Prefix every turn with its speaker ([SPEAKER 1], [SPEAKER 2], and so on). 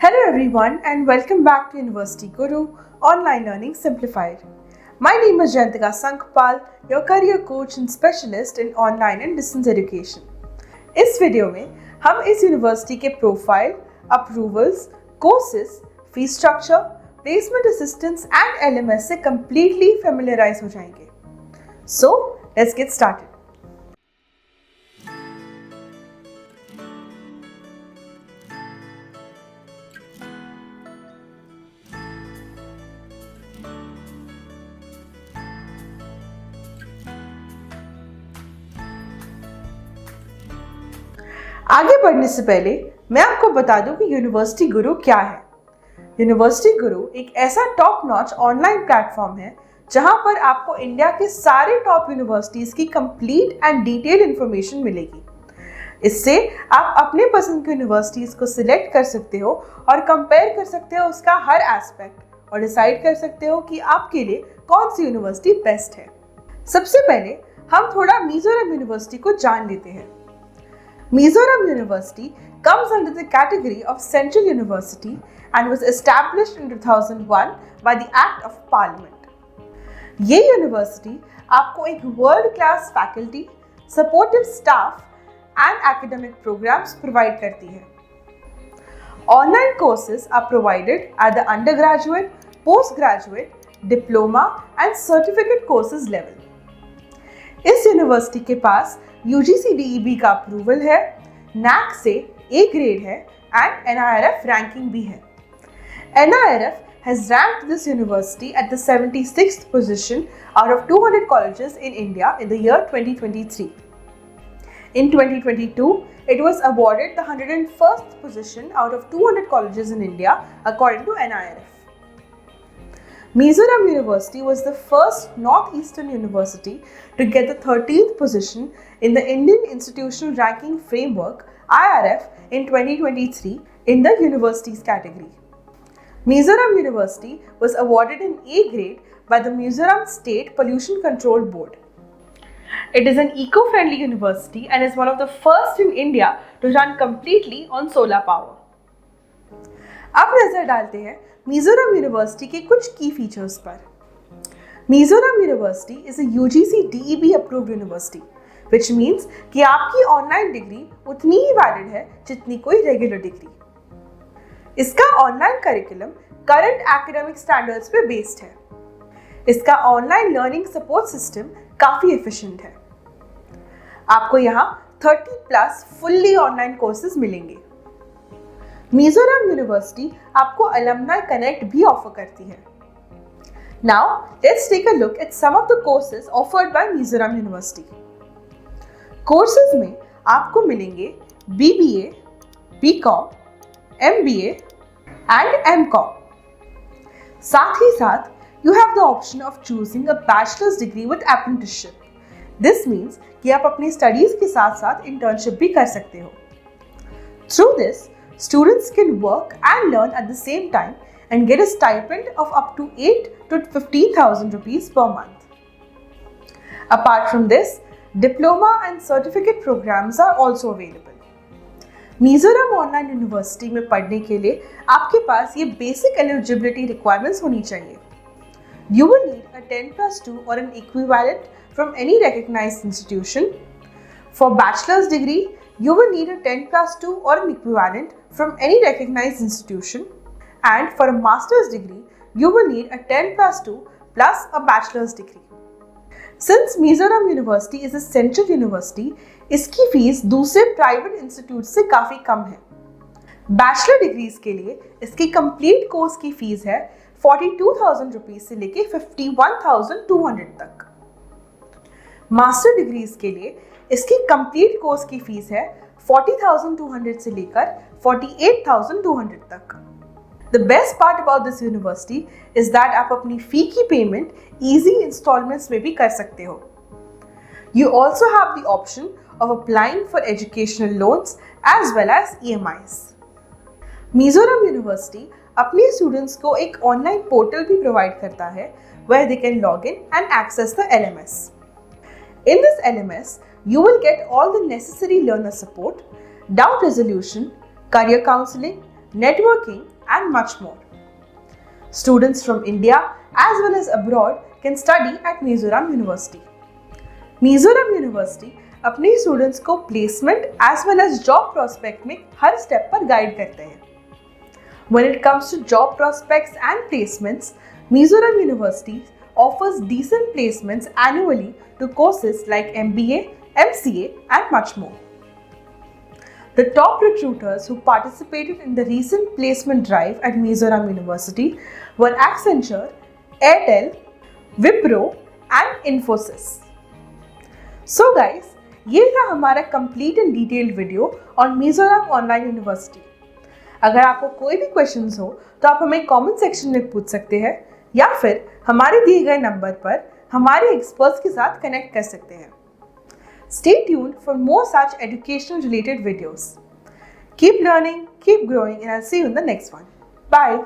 [SPEAKER 1] Hello everyone and welcome back to University Guru Online Learning Simplified. My name is Jayantika Sankhpal, your career coach and specialist in online and distance education. इस video में हम इस university के profile, approvals, courses, fees structure, placement assistance and LMS से completely familiarize हो जाएंगे. So let's get started. आगे बढ़ने से पहले मैं आपको बता दूं कि यूनिवर्सिटी गुरु क्या है। यूनिवर्सिटी गुरु एक ऐसा टॉप नॉच ऑनलाइन प्लेटफॉर्म है जहां पर आपको इंडिया के सारे टॉप यूनिवर्सिटीज की कंप्लीट एंड डिटेल इंफॉर्मेशन मिलेगी। इससे आप अपने पसंद की यूनिवर्सिटीज को सिलेक्ट कर सकते हो और कंपेयर कर सकते हो उसका हर एस्पेक्ट और डिसाइड कर सकते हो कि आपके लिए कौन सी यूनिवर्सिटी बेस्ट है। सबसे पहले हम थोड़ा मिजोरम यूनिवर्सिटी को जान लेते हैं। Mizoram University comes under the category of Central University and was established in 2001 by the Act of Parliament. ये यूनिवर्सिटी आपको एक world class faculty, supportive staff and academic programmes provide करती है। Online courses are provided at the undergraduate, post graduate, diploma and certificate courses level. इस university के पास UGC DEB का approval है, NAC से A ग्रेड है एंड NIRF रैंकिंग भी है। NIRF has ranked this university at the 76th position out of 200 colleges in India in the year 2023. In 2022, it was awarded the 101st position out of 200 colleges in India according to NIRF. Mizoram University was the first Northeastern university to get the 13th position in the Indian Institutional Ranking Framework IRF in 2023 in the universities category. Mizoram University was awarded an A grade by the Mizoram State Pollution Control Board. It is an eco-friendly university and is one of the first in India to run completely on solar power. अब नजर डालते हैं Mizoram university के कुछ की features पर। Mizoram university is a UGC DEB approved university, which means कि आपकी ऑनलाइन डिग्री उतनी ही वैलिड है जितनी कोई रेगुलर डिग्री। इसका online curriculum current academic standards पे बेस्ड है। इसका ऑनलाइन लर्निंग सपोर्ट सिस्टम काफी एफिशिएंट है। आपको यहाँ 30+ फुल्ली ऑनलाइन कोर्सेज मिलेंगे। मिजोरम यूनिवर्सिटी आपको अलुमनाई कनेक्ट भी ऑफर करती है। Now, let's take a look at some of the courses offered by Mizoram University. Courses में आपको मिलेंगे BBA, BCom, MBA and MCom. साथ ही साथ you have the option of choosing a bachelor's degree with apprenticeship. This means कि आप अपनी studies के साथ साथ इंटर्नशिप भी कर सकते हो। Through this, students can work and learn at the same time and get a stipend of up to 8 to 15,000 rupees per month. Apart from this, diploma and certificate programs are also available. Mizoram online university में पढ़ने के लिए आपके पास ये basic eligibility requirements होनी चाहिए। You will need a 10+2 or an equivalent from any recognized institution. For bachelor's degree, you will need a 10+2 or an equivalent from any recognized institution, and for a master's degree, you will need a 10+2 plus a bachelor's degree. Since Mizoram University is a central university, इसकी fees दूसरे private institute से काफ़ी कम है। Bachelor degrees के लिए इसकी complete course की fees है 42,000 रुपीज से लेके 51,200 तक। मास्टर डिग्रीज के लिए इसकी कंप्लीट कोर्स की फीस है 40,200 से लेकर 48,200 तक। The best part about this university is that आप अपनी फी की पेमेंट easy installments में भी कर सकते हो। You also have the option of applying for educational loans as well as EMIs. Mizoram university अपने स्टूडेंट्स को एक ऑनलाइन पोर्टल भी प्रोवाइड करता है where they can log in and access the LMS. In this LMS, you will get all the necessary learner support, doubt resolution, career counseling, networking and much more. Students from India as well as abroad can study at Mizoram University. Mizoram University अपने students को placement as well as job prospect में हर step पर guide करते हैं. When it comes to job prospects and placements, Mizoram University offers decent placements annually to courses like MBA, MCA and much more. The top recruiters who participated in the recent placement drive at Mizoram University were Accenture, Airtel, Wipro and Infosys. So guys, ये था हमारा complete and detailed video on Mizoram Online University. अगर आपको कोई भी questions हो तो आप हमें कमेंट सेक्शन में पूछ सकते हैं या फिर हमारे दिए गए नंबर पर हमारे एक्सपर्ट्स के साथ कनेक्ट कर सकते हैं. Stay tuned for more such educational related videos. Keep learning, keep growing, and I'll see you in the next one. Bye.